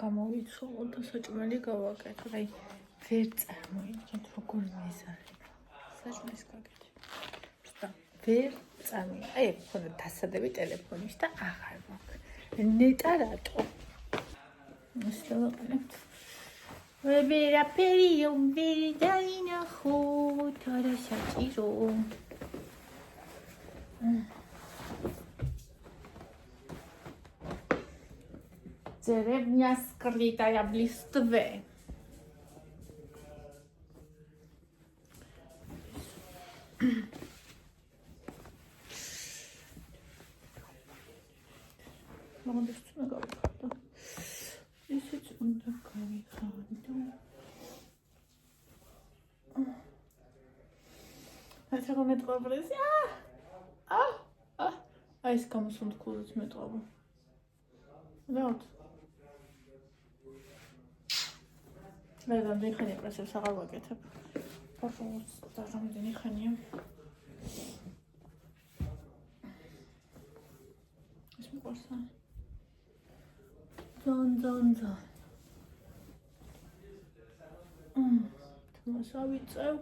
გამოვიცვალო და საჭმელი გავაკეთე. აი, ვერ წარმოიდგენთ როგორ მეზარება. საჭმლის გაკეთე. просто ვერ წამი. აი, ხონდა დასადები ტელეფონის და აღარ მაქვს. ნეტა რატო? ის დავაყენებთ. ვერაფერი ვერ დაინახოთ, არა საჭირო. Деревня скрытая в листве. Молодец, что наговорила. Здесь он такая ханду. Это как метро брызг. А из кого сон кузов метро? Вот. მე რამდენი ხანი პრესებს აღარ ვაკეთებ. Пожалуйста, რამდენი ხანია. ეს მიყვარს. ძონ. თმასავიწევ.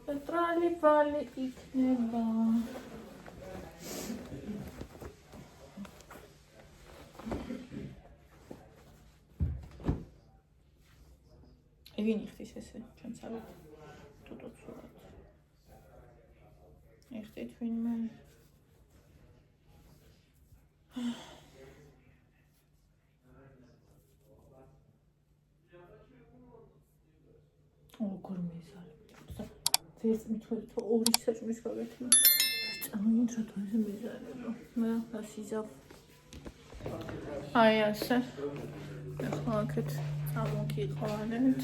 პეტრალი ვალი იქნება. ვინ იხდის ესე? ჩვენც არ ვთქვით სულად. იხდით ვინმე? როგორ მეზარება? ეს მithmerit რომ ორი საჭმლის გავეთმო. წამოვიდრე რა თქო ეს მეზარება. მე ასიზავ. აი ასე. ახლა აქეთ წამოგიყვანეთ.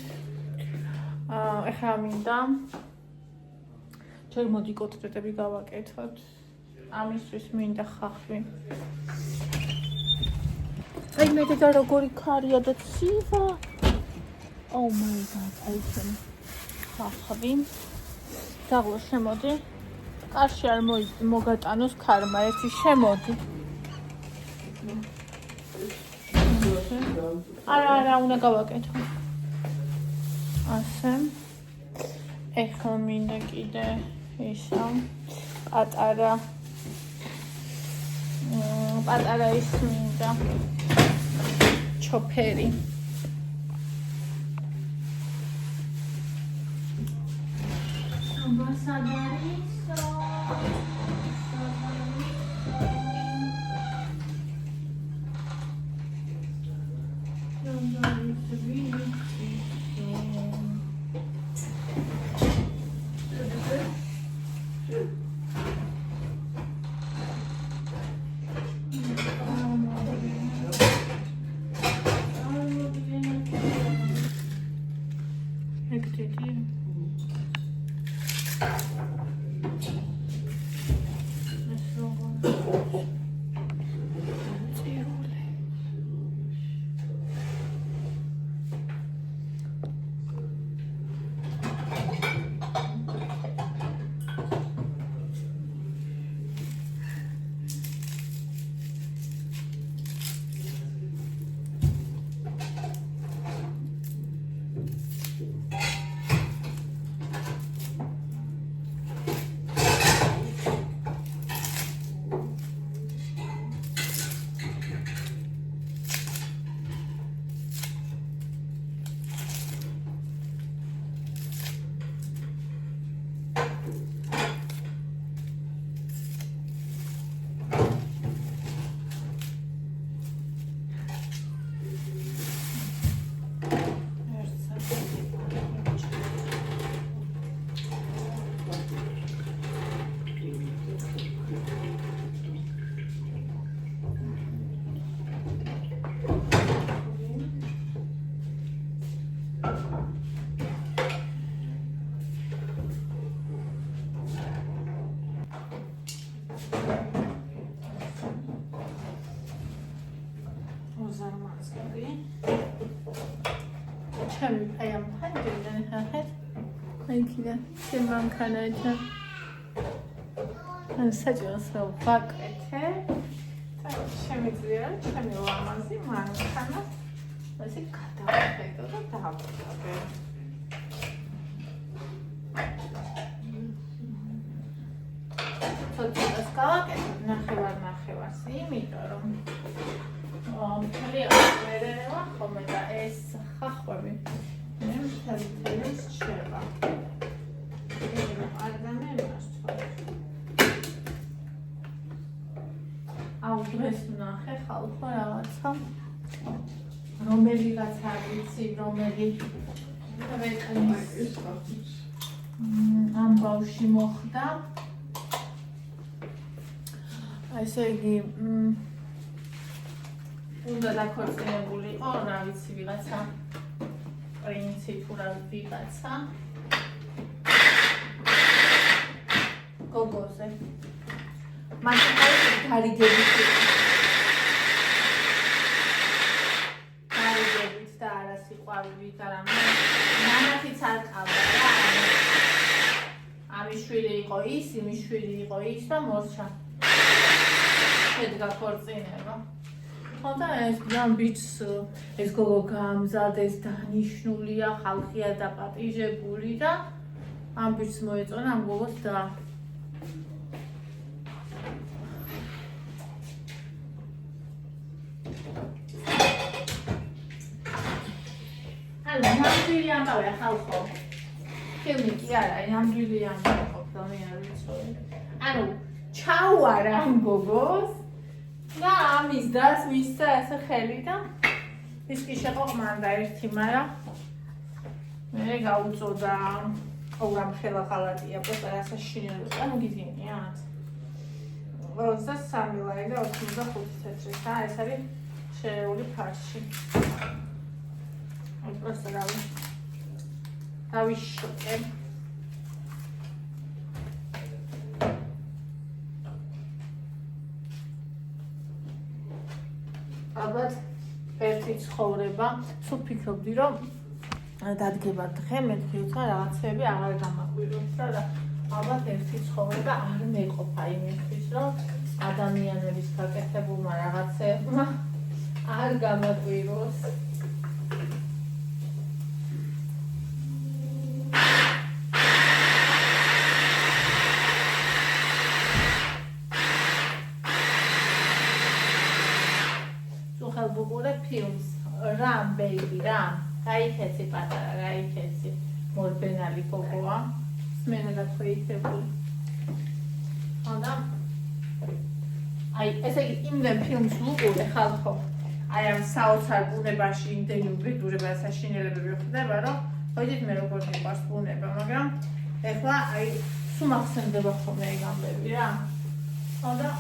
ახლა მინდა ჩვენ მოდი კოტრეტები გავაკეთოთ. ამისთვის მინდა ხახვი. აი მე და როგორი ქარია და ცივა. Oh my god, აი ეს ხახვი. დაღლო შემოდი. კარში არ მოგატანოს ქარმა, ერთი შემოდი. არა, უნდა გავაკეთო. ასე. ეხლა მინდა კიდე ისა პატარა ის მინდა ჩოფერი. I am hungry and thank you. Simon Canada. I'm such a slow bucket. I'm a რომელიღაც არ ვიცი, რომელი ქვეყნის ამბავში მოხდა. ესე იგი, უნდა დაქორწინებული იყო, რა ვიცი, ვიღაცა პრინცი თუ რა ვიღაცა. გოგოზე. მაშინ გარიგებით და არა სიყვარულით, არამედ ნანახიც არ ყავდა რა. ამის შვილი იყო ის, იმის შვილი იყო ის და მორჩა. შედგა ქორწინება. ხოდა ეს ბიჭს ეს გოგო გამზადეს, დანიშნულია, ხალხია დაპატიჟებული და ამ ბიჭს მოეწონა ამ გოგოს და ნამდვილი ამბავია ხალხო. ფილმი კი არა, ნამდვილი ამბავი ყოფილა, მე არ ვიცოდი. ანუ ჩაუარა ამ გოგოს და ამის დას მისცა ესე ხელი და ის კი შეყოყმანდა ერთი, მაგრამ მე გაუწოდა ოღამ ხელა ხალატია, პოტა ასაშინელო, ანუ გიძინიათ. 23 ლარი და 85 თეთრი და ეს არის შერეული ფარში. просто დავიშოკე. ალბათ ერთი ცხოვრება, სულ ფიქრობდი, რომ დადგება დღე, მე თქვით, რაღაცები აღარ გამაკვირვებს და ალბათ ერთი ცხოვრება არ მეყოფა იმისთვის, რომ ადამიანების გაკეთებულმა რაღაცებმა არ გამაკვირვოს. ბუყურე ფილმს რამ ბეიბი რამ გაიქეცი პატარა გაიქეცი მორბენალი გოგოა სმენა და თოითებული ხოდა აი ესე იგი იმდენ ფილმს ვუყურე ხალხო აი ამ საოცარ ბუნებაში იმდენი უბედურება და საშინელებები ხდება რომ ხოიდით მე როგორ მიყვარს ბუნება მაგრამ ეხლა აი სულ მახსენდება ხოლმე ეგ ამბები რა ხოდა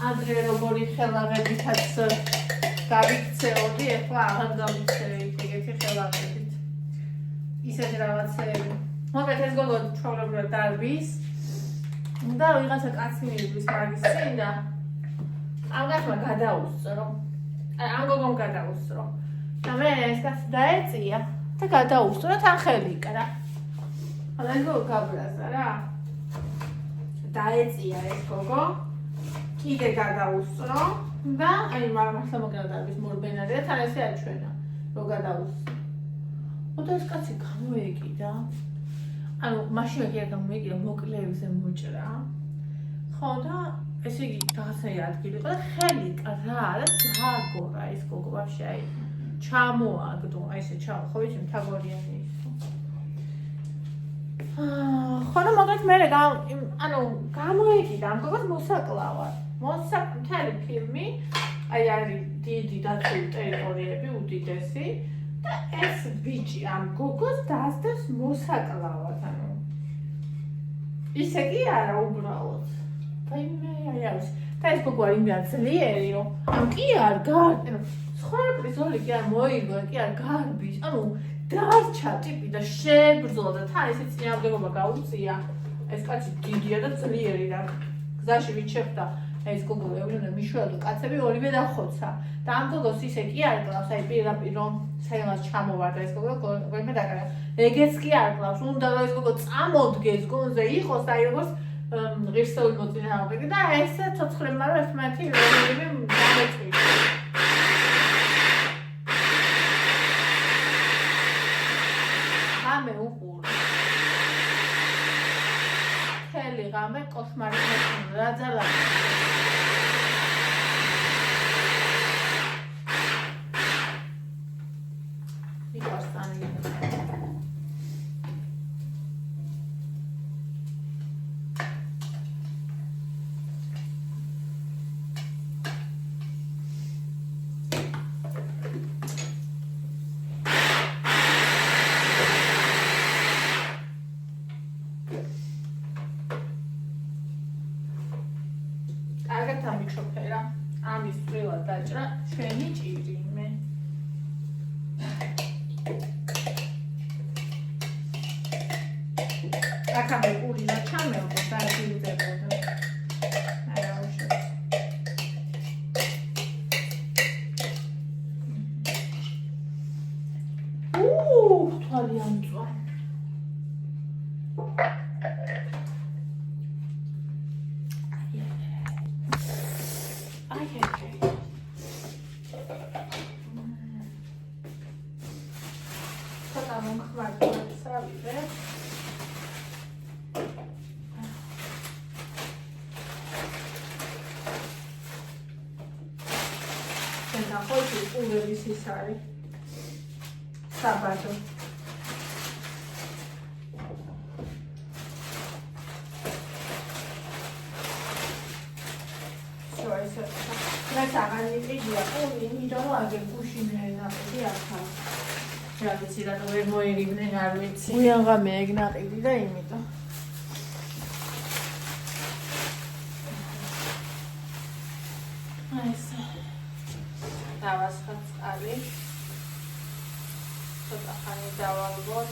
ადრე როგორი ხელაღებითაც გავიქცეოდი, ეხლა აღარ გავიქცევით ეგეთი ხელაღებით. ისეთი რაღაცეები. მოკლედ ეს გოგო ჩვეულებრივად დარბის და ვიღაცა კაცი მიდის მაგის წინ და ამ კაცმა გადაუსწრო. ამ გოგომ გადაუსწრო. და მე ეს კაცი დაეწია და გადაუსწრო და თან ხელი იკრა. ხოდა ეს გოგო გაბრაზა რა. დაეწია ეს გოგო. კიდე გადაუსწრო და აი მართლა მოგადარბის მორბენარი და თან ესე აჩვენა რომ გადაუსწრო. ხოდა ეს კაცი გამოეკიდა. ანუ მაშინ კი არ გამოეკიდა მოკლეებზე მოჭრა. ხო და ესე იგი რაღაცა ადგილი იყო და ხელი კრა და დააგორა ეს გოგო ვაფშე აი ჩამოაგდო აი ესე ჩამო ხო ვიცი მთაგორიანი ის. ხო და მაგათ მე ანუ გამოეკიდა ამ გოგოს მოსაკლავად. მთელი ფილმი აი არის დიდი დაცული ტერიტორიები უდიდესი და ეს ბიჭი ამ გოგოს დასდევს მოსაკლავად ანუ ისე კი არა უბრალოდ აი მე აი არის და ეს გოგო არის იმდან ძლიერი რომ ამ კი არ გარდა სხვა ეპიზოდი კი არ მოიგო კი არ გარბის ანუ დარჩა ტიპი და შებრძოლა და თან ესე წინააღმდეგობა გაუწია ეს კაცი დიდია და ძლიერი და გზაში ვით შეხვდა ეს გოგო ევრონა მიშველა კაცები ორივე დახოცა და ამ გოგოს ისე კი არ კლავს აი პირდაპირ რომ საერთოდ ჩამოვარდა ეს გოგო გოლმე დაკარგა ეგეც კი არ კლავს უნდა რომ ეს გოგო წამოდგეს გონზე იყოს აი როგორც ღირსეული მოწინააღმდეგე და ესე ცოცხლებმა რომ ერთმანეთი რომელი დამეწვია ამე უყურე თელი ღამე კოშმარი რა ძალა ვინმე. აქამდე პური რა ჩამელყო და იგივდებოდა. აი რა უშო. თვალი ამწვა. ნახოთ პულების ის არის საბადო. რაც აღარ იყიდია პული, იმიტომ რომ აგერ გუშინე ნაყიდი აქა. რა ვიცი რა ვერ მოერიგნენ, არ ვიცი. უიანღამე ეგ ნაყიდი და იმიტომ. აი ეს დავასხათ წყალი. ცოტა ხანი დავალბოთ.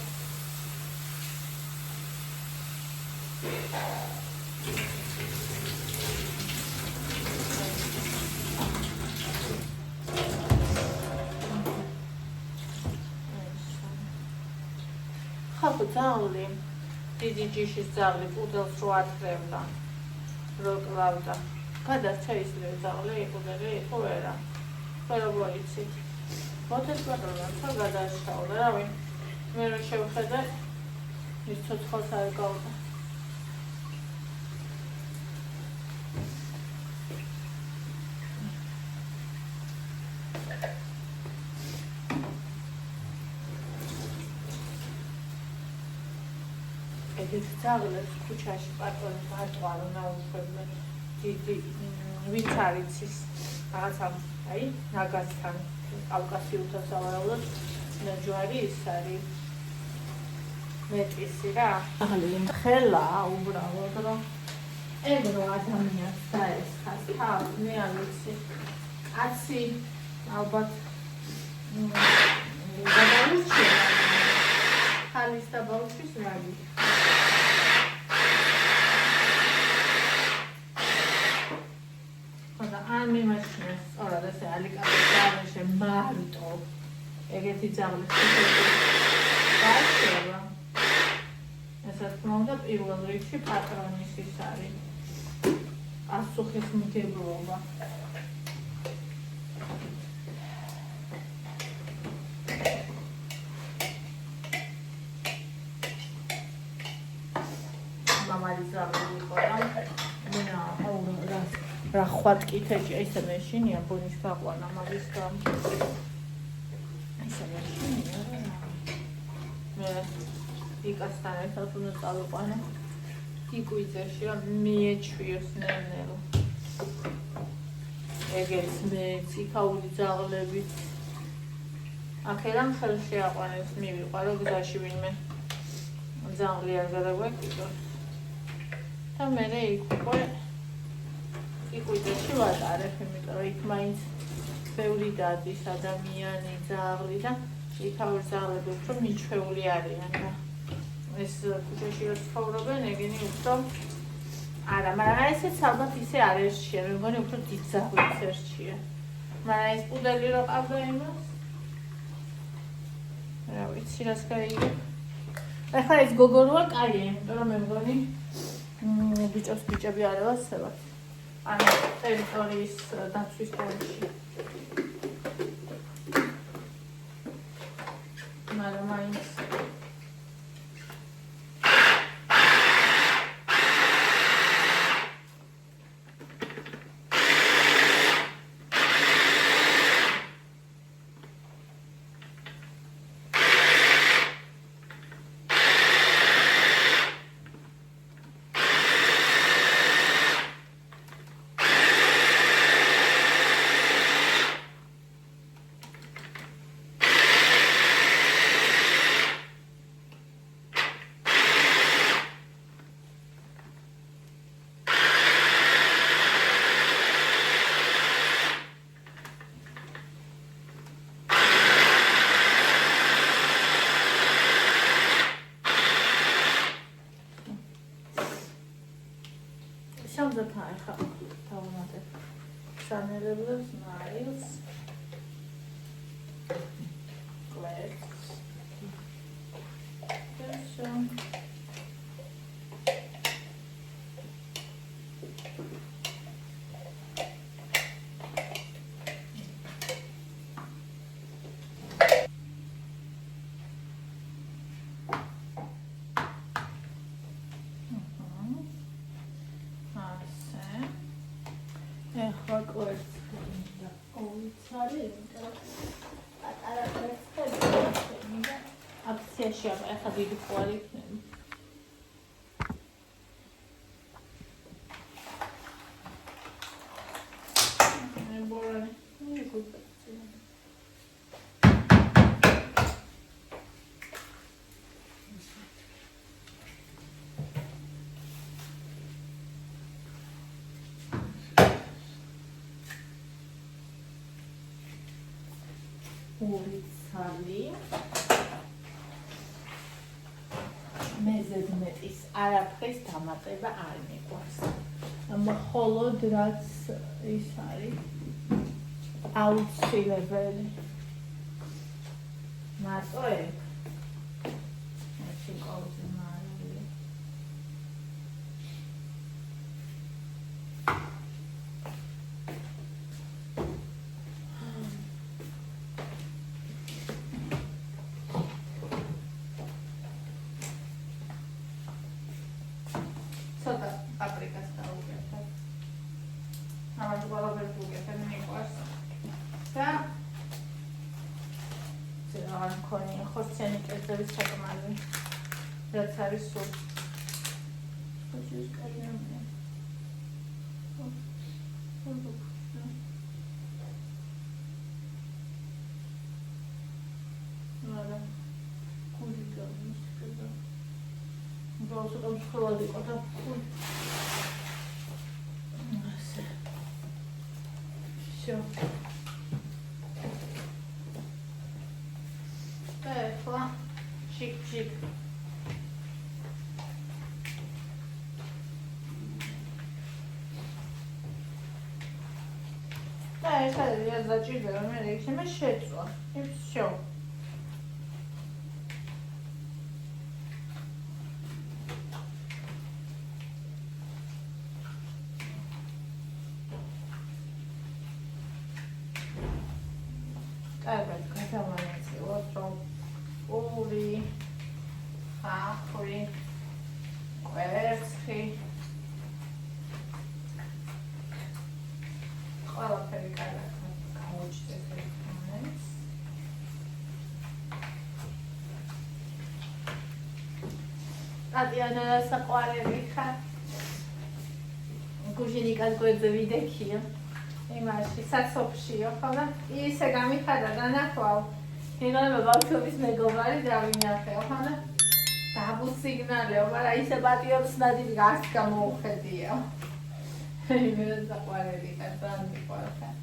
ხალხო ძაღლი, დიდი ჯიშის ძაღლი პუდელს რო ათრევდა, რო კლავდა. გადარჩა ისლივე ძაღლი, პუდელი იყო ვერა. ვერა მოიცით. მოთეს პატრონად ხო გადაშაულა, რავი. მე რო შევხედე, ის ცოცხალს არ გავდა. ეგეთ ძაღლებს ქუჩაში პატრონი მარტყვა რომ აუშვებდნენ. დიდი ვინც არ იცის რაღაცა აი ნაგაზთან კავკასიურთან სავარაუდოდ ნაჯვარი ის არის მეტისი რა ახალი ხელა უბრალოდ რომ ეგ რო ადამიანს დაესხას თავს მე არ ვიცი კაცი ალბათ გადაურჩია ხალის და ბავშვის რაგი ან მიმაჩნიეს სწორად ესე ალიკატის ძალეშე მარტო ეგეთი ძაღლის გაჩერება ესაც თქმა პირველ რიგში პატრონის ის არის პასუხისმგებლობა მამალი ძაღლი იყო რა რა ხვატკითეჭი ესე მეშინია ბონის გაყვანა მაგის გამ ესე მეშინია მე იკასთან ერთად უნდა წავიყვანე იკვიძეში რომ მიეჩვიოს ნელ-ნელა ეგეც მეც იქაური ძაღლებით აქედან ხელში აყვანებს მივიყვარო გზაში ვინმე ძაღლი არ გადაგვეკიდოს და მერე იქ უკვე იკვიძეში ვატარებ, იმიტომ რომ იქ მაინც ბევრი დადის ადამიანი, ძაღლი და იქაური ძაღლები უფრო მიჩვეული არიან და ეს ქუჩაში რო ცხოვრობენ, ეგენი უფრო არა, მაგრამ ესეც ალბათ ისე არ ერჩია, მე მგონი უფრო დიდ ძაღლებს ერჩია. მაგრამ ეს პუდელი რო ყავდა იმას რა ვიცი რას გაიგებ. ახლა ეს გოგო როა კაია, იმიტომ რომ მე მგონი ბიჭებს ბიჭები არ ევასებათ. ან ტერიტორიის დაცვის ფონდში. მაგრამ მაინც კვერცხს. ესო. ეხლა კვერცხი და ოუცარი, იმიტომ რომ პატარა კვერცხები და აქციაში ახლა დიდი ყვარი იქნება. ბორანი, მიგუწევ. ორი ცალი მეზედმეტის არაფრის დამატება არ მიყვარს. მხოლოდ რაც ის არის აუცილებელი. მასოებ მაშინ ყოველთვის მარილი. ცოტა პაპრიკას დავუკეთებ. ამას ყველაფერს ვუკეთებ, მიყვარს. და არ მქონია ხორციანი კერძების საკმარი. რაც არის სულ. ხოჭის კაინამია. არა. კული გამიშკება. ბოლოს უცხოად იყო და კული. ასე. всё. ეხლა ჩიკ-ჩიკ. და ეხლა დაჭირდება მე იქნება შეწვა. всё. კარგად გადავანაწილოთ, რომ ორი ხახვი, კვერცხი, ყველაფერი კარგად გამოჩნდეს ერთმანეთს. ტატიანა საყვარელი ხარ? გუჟინიკას გვერდზე ვიდექიო. იმაში სასოფშიო, ხოლმე ისე გამიხადა დანახვავ. იგონება ბავშვობის მეგობარი დავინახეო, ხოლმე დაბუსიგნალეო, მაგრამ ისე პატიობს ნადივი არც გამოუხედიო. მე საყვარელი ხარ, ძალიან მიყვარხარ.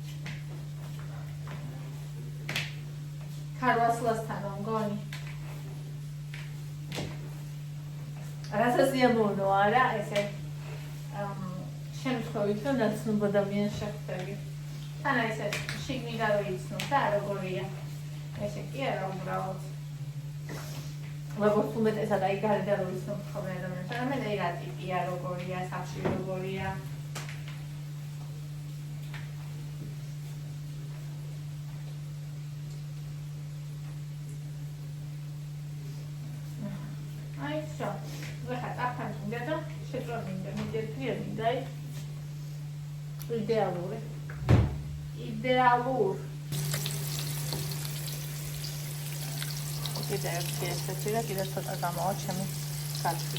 ქარვასლასთან მგონი. რასასიამოვნო არა, ესე შემთხვევით რომ ნაცნობ ადამიანს შეხვდები. თან ესე შიგნიდან რო იცნობ და როგორია. ესე კი არა უბრალოდ. როგორც უმეტესად აი გარდა რო იცნობ ხოლმე ადამიანს, მაგრამ მე რა ტიპია, როგორია, სახში როგორია. აი всё. ვეხა ტაფანი უნდა და შეწვა მინდა, მიდერფია მინდა. იდეალური. იდეალურ. კიდე ერთი ესეთი და კიდე ცოტა გამოვა ჩემი კაცი.